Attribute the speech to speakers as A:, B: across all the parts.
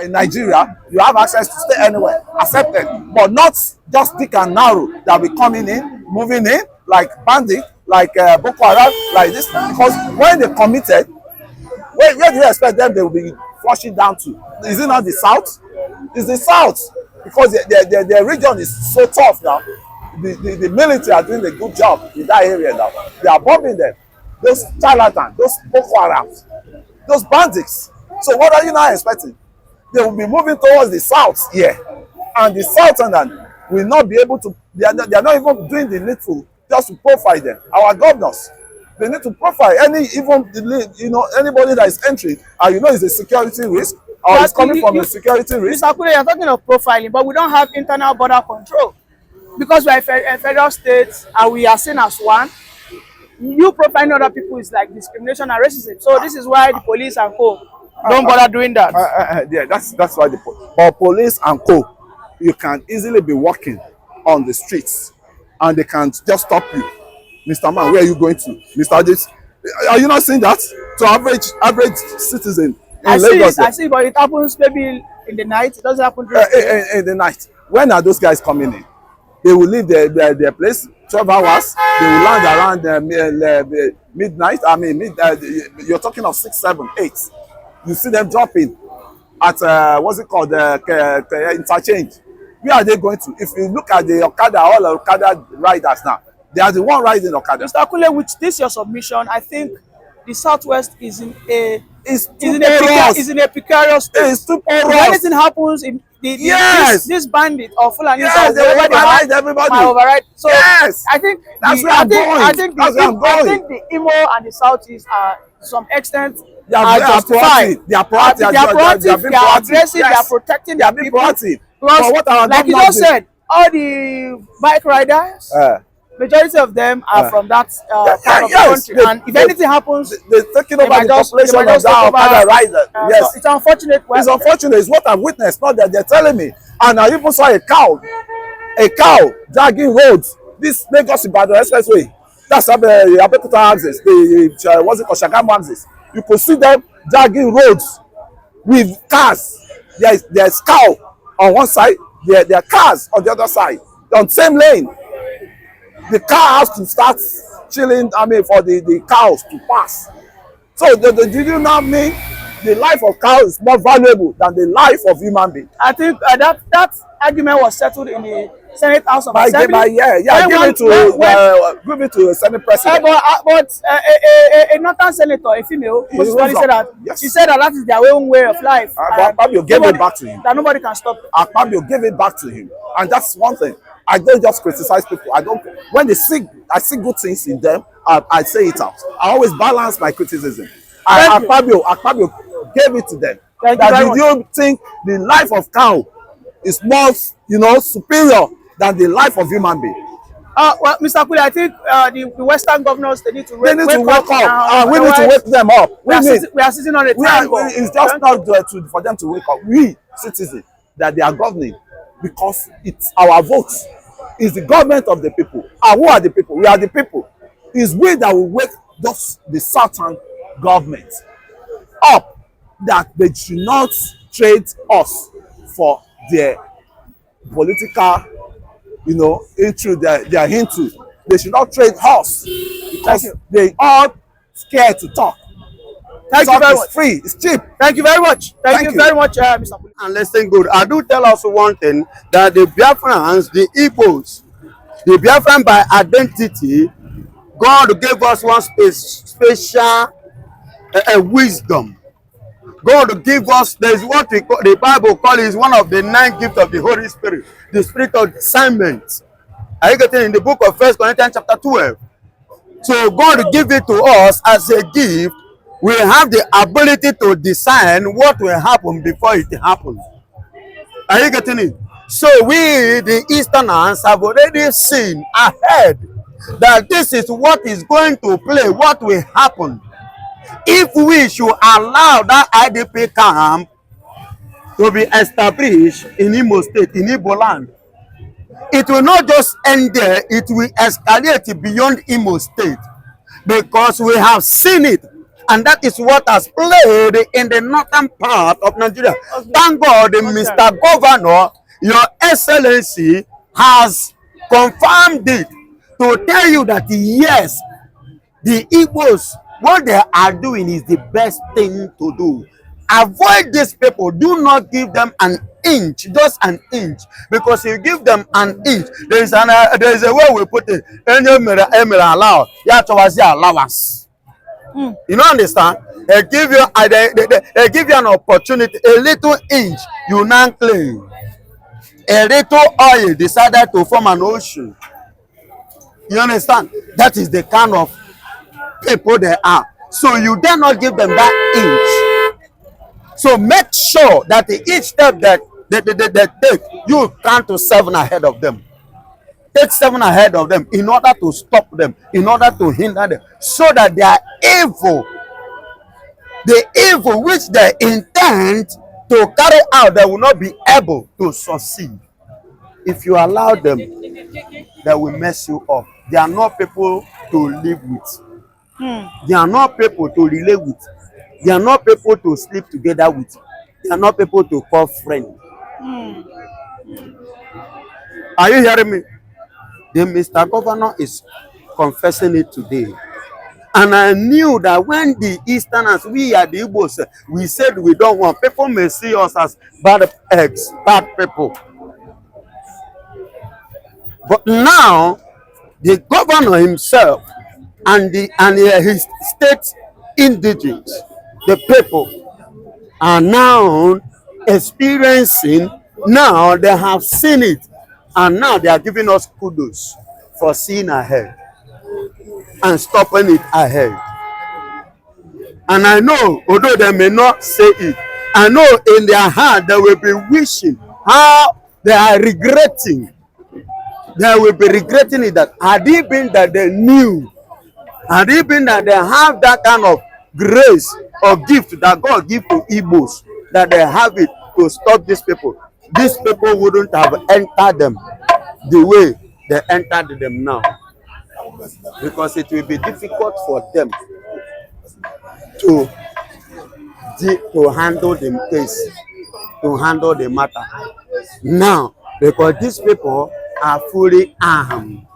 A: In Nigeria, you have access to stay anywhere, accepted, but not just thick and narrow that we coming in, moving in, like bandit, like Boko Haram, like this. Because when they committed, where do you expect them they will be flushing down to? Is it not the south? It's the south, because the region is so tough now. The military are doing a good job in that area now. They are bombing them. Those charlatans, those Boko Harams, those bandits. So what are you now expecting? They will be moving towards the south here, and the southern will not be able to. They are not even doing the needful just to profile them. Our governors, they need to profile anybody that is entering, and is a security risk or is coming from a security risk.
B: Mr. Kule, you're talking of profiling, but we don't have internal border control because we are a federal state and we are seen as one. You profiling other people is like discrimination and racism. So this is why the police and co don't bother doing that.
A: Yeah, that's why but police and co, you can easily be walking on the streets and they can just stop you. Mr. Man, where are you going to? Mr. This, are you not seeing that? To average citizen in Lagos.
B: I see, but it happens maybe in the night. It doesn't happen during
A: in the night. When are those guys coming in? They will leave their place 12 hours. They will land around midnight. I mean, you're talking of 6, 7, 8. You see them dropping at what's it called, interchange. Where are they going to? If you look at the Okada, all Okada riders now, they are the one riding Okada.
B: Mr. Kule, with this your submission, I think the Southwest is in a precarious state.
A: It's too porous.
B: If anything happens in this bandit or Fulani,
A: yes, they override everybody.
B: Override. So
A: yes,
B: I think
A: that's where I'm going.
B: I think the Imo and the Southeast are to some extent
A: they are justified. They are proactive.
B: They are aggressive. Yes. They are protecting their people.
A: Proactive.
B: Because, what like you just said, all the bike riders, majority of them are from that part of the country. And if anything happens,
A: they're taking over the population of that Okada rider. Yes,
B: so it's unfortunate.
A: It's unfortunate. It's what I've witnessed. Not that they're telling me. And I even saw a cow dragging roads. This Lagos Ibadan expressway. That's Abeokuta axis. What's it called? Shagamu axis. You could see them dragging roads with cars. There's cow on one side, there are cars on the other side, on the same lane. The car has to start chilling, for the cows to pass. So did you not mean the life of cows is more valuable than the life of human being?
B: I think that argument was settled in the Senate House of Assembly.
A: Give it to a Senate president.
B: But a northern senator, a female, said that she said that is their own way of life.
A: Akpabio gave it back to him.
B: That nobody can stop.
A: Akpabio gave it back to him, and that's one thing. I don't just criticize people. When I see good things in them, I say it out. I always balance my criticism. Akpabio gave it to them. Did you think the life of cow is more, superior than the life of human being?
B: Well, Mr. Kule, I think the Western governors, they need to wake
A: up. We need to wake them up.
B: We are sitting on a triangle.
A: It's just not for them to wake up. We, citizens, that they are governing, because it's our votes. It's the government of the people. And who are the people? We are the people. It's we that will wake the southern government up, that they should not trade us for their political, into their into. They should not trade us because they are scared to talk.
B: Thank you very much.
A: It's free. It's cheap.
B: Thank you very much. Thank you very much, Mr. Kule.
C: And listen good. I do tell us one thing, that the Biafrans, the Igbos, the Biafran by identity, God gave us one special wisdom. God give us, there is what the Bible calls one of the 9 gifts of the Holy Spirit, the spirit of discernment. Are you getting in the book of 1 Corinthians chapter 12? So God give it to us as a gift. We have the ability to discern what will happen before it happens. Are you getting it? So we, the Easterners, have already seen ahead that this is what is going to play, what will happen. If we should allow that IDP camp to be established in Imo State, in Igbo land, it will not just end there, it will escalate beyond Imo State, because we have seen it And that is what has played in the northern part of Nigeria. Thank God, Mr. Governor, Your Excellency has confirmed it to tell you that yes, the Igbos, what they are doing is the best thing to do. Avoid these people. Do not give them an inch, just an inch, because you give them an inch, there is a way we put it. Any allow, yeah, towards the allowance. You don't understand? They give you an opportunity, a little inch, you now claim. A little oil decided to form an ocean. You understand? That is the kind of people they are. So you dare not give them that inch. So make sure that each step that they take, you count to 7 ahead of them. Take 7 ahead of them in order to stop them, in order to hinder them, so that they are evil. The evil which they intend to carry out, they will not be able to succeed. If you allow them, they will mess you up. They are not people to live with. They are not people to relate with. They are not people to sleep together with. They are not people to call friends. Are you hearing me? The Mr. Governor is confessing it today. And I knew that when the Easterners, we are the Igbos, we said we don't want, people may see us as bad eggs, bad people. But now, the governor himself and his state indigenous, the people, are now experiencing, now they have seen it, and now they are giving us kudos for seeing ahead and stopping it ahead. And I know, although they may not say it, I know in their heart they will be wishing how they are regretting. They will be regretting it, that had it been that they knew, had it been that they have that kind of grace or gift that God gives to Igbos, that they have it to stop these people wouldn't have entered them the way they entered them now. Because it will be difficult for them to handle the case, to handle the matter now, because these people are fully armed.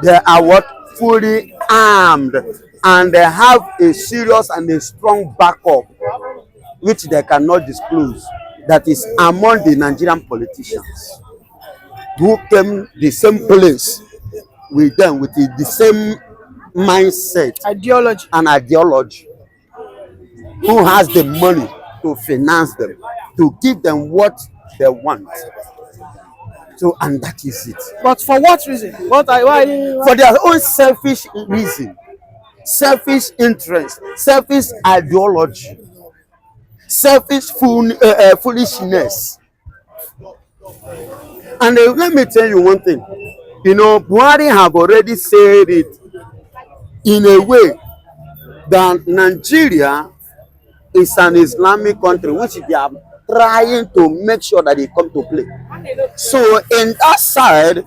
C: They are what? Fully armed, and they have a serious and a strong backup which they cannot disclose, that is among the Nigerian politicians who came the same place with them, with the same mindset,
B: Ideology.
C: and ideology, who has the money to finance them, to give them what they want. So, and that is it.
B: But for what reason? Why?
C: For their own selfish reason, selfish interest, selfish ideology, selfish foolishness. And let me tell you one thing. You know, Buhari have already said it in a way that Nigeria is an Islamic country, which they are trying to make sure that they come to play. So in that side,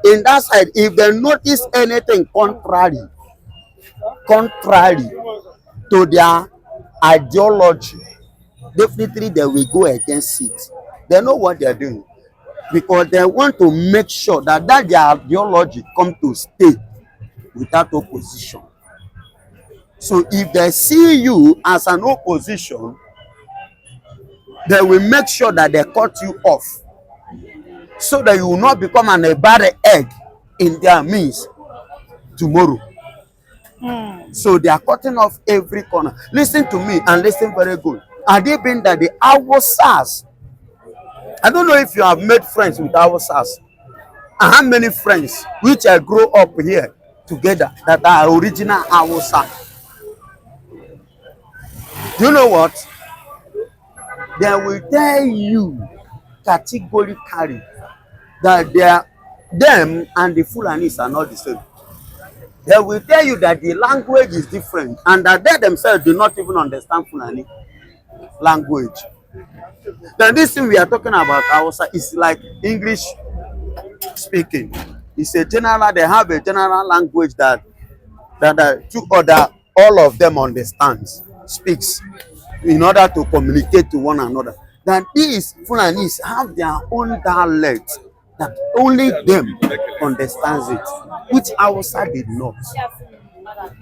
C: if they notice anything contrary to their ideology, definitely they will go against it. They know what they are doing, because they want to make sure that their ideology come to stay without opposition. So if they see you as an opposition, they will make sure that they cut you off, so that you will not become a bad egg in their midst tomorrow. So they are cutting off every corner. Listen to me and listen very good. Had it been that the Hausas, I don't know if you have made friends with Hausas. I have many friends which I grew up here together that are original Hausa. Do you know what? They will tell you categorically that them and the Fulanis are not the same. They will tell you that the language is different, and that they themselves do not even understand Fulani language. Then this thing we are talking about Hausa is like English speaking. It's a general, they have a general language that two other all of them understands, speaks in order to communicate to one another. That these Fulanis have their own dialect that only them understands it, which Hausa did not.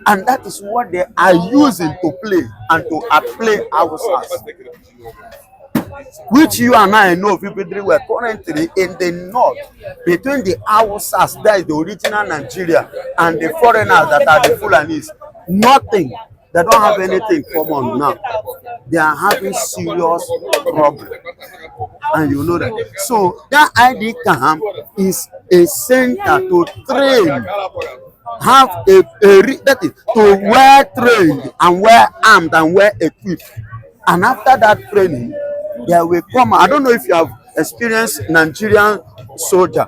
C: And that is what they are using to play and to outplay Hausas, which you and I know people were currently in the north between the Hausas, that is the original Nigeria, and the foreigners that are the Fulanis. Nothing. They don't have anything common now. They are having serious problem, and you know that. So that ID camp is a center to train, have that is to well trained and well armed and well equipped. And after that training, they will come. I don't know if you have experienced Nigerian soldier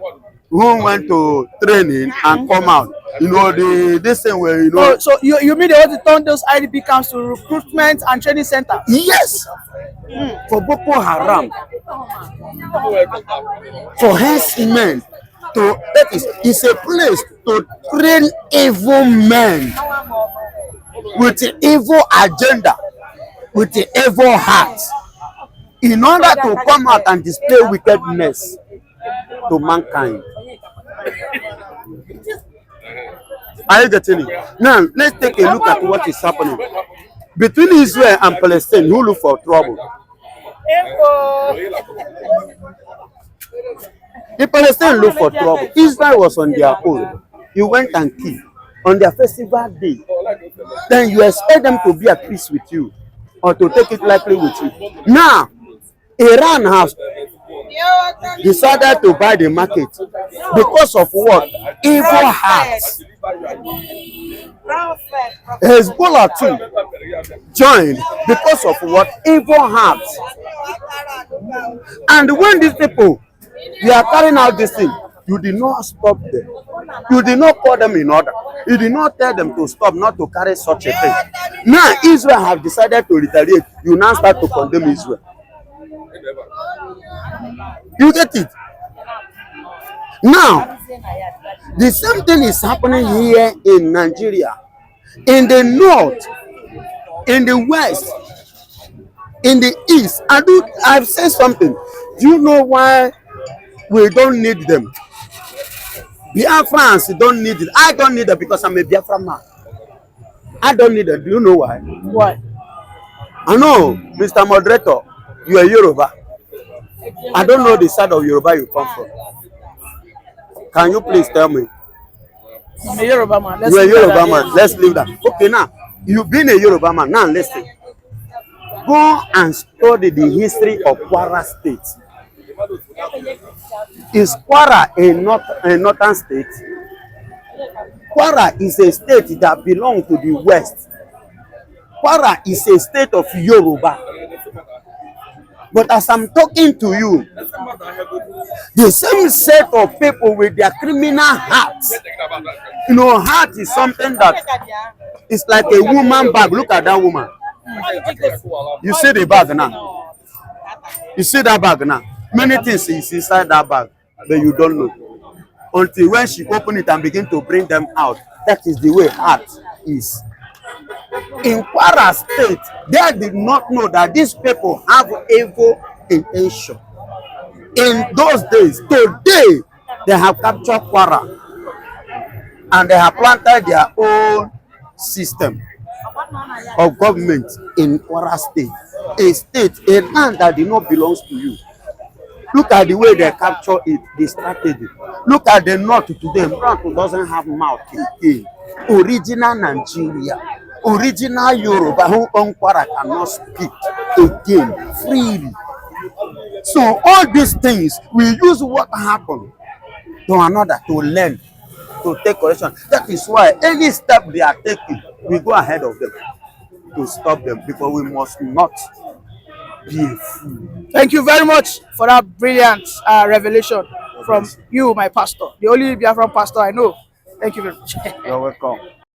C: who went to training and come out. You know, this thing where, you know.
B: Oh, so you mean they want to turn those IDP camps to recruitment and training centers?
C: Yes, for Boko Haram, for herdsmen, to that is, it's a place to train evil men with the evil agenda, with the evil heart, in order to come out and display wickedness to mankind. Are you getting it? Now, let's take a look at what is happening between Israel and Palestine. Who look for trouble? The Palestinians look for trouble. Israel was on their own. You went and killed on their festival day. Then you expect them to be at peace with you or to take it lightly with you. Now, Iran has decided to buy the market because of what? Evil hearts. Hezbollah too joined because of what? Evil hearts. And when these people, they are carrying out this thing, you did not stop them. You did not call them in order. You did not tell them to stop, not to carry such a thing. Now Israel have decided to retaliate. You now start to condemn Israel. You get it? Now, the same thing is happening here in Nigeria, in the north, in the west, in the east. I've said something. Do you know why we don't need them? Biafrans don't need it. I don't need it because I'm a Biafran man. I don't need it. Do you know why?
B: Why?
C: I know, Mr. Moderator, you are Yoruba. I don't know the side of Yoruba you come from. Can you please tell me?
B: I'm a Yoruba man.
C: You are a Yoruba man. Let's leave that. Okay, now, you've been a Yoruba man. Now, listen. Go and study the history of Kwara State. Is Kwara a northern state? Kwara is a state that belongs to the west. Kwara is a state of Yoruba. But as I'm talking to you, the same set of people with their criminal hearts. You know, heart is something that is like a woman bag. Look at that woman. You see the bag now. You see that bag now. Many things is inside that bag, but you don't know. Until when she open it and begin to bring them out. That is the way heart is. In Kwara State, they did not know that these people have evil intention. In those days, today, they have captured Kwara and they have planted their own system of government in Kwara State, a land that did not belong to you. Look at the way they capture it, the strategy. Look at the north today. North doesn't have mouth again. Original Nigeria, original Yoruba who own Kwara cannot speak again freely. So all these things, we use what happened to another to learn, to take correction. That is why any step they are taking, we go ahead of them to stop them, because we must not be a fool.
B: Thank you very much for that brilliant revelation from you, my pastor, the only Biafran pastor I know. Thank you very much.
C: You're welcome.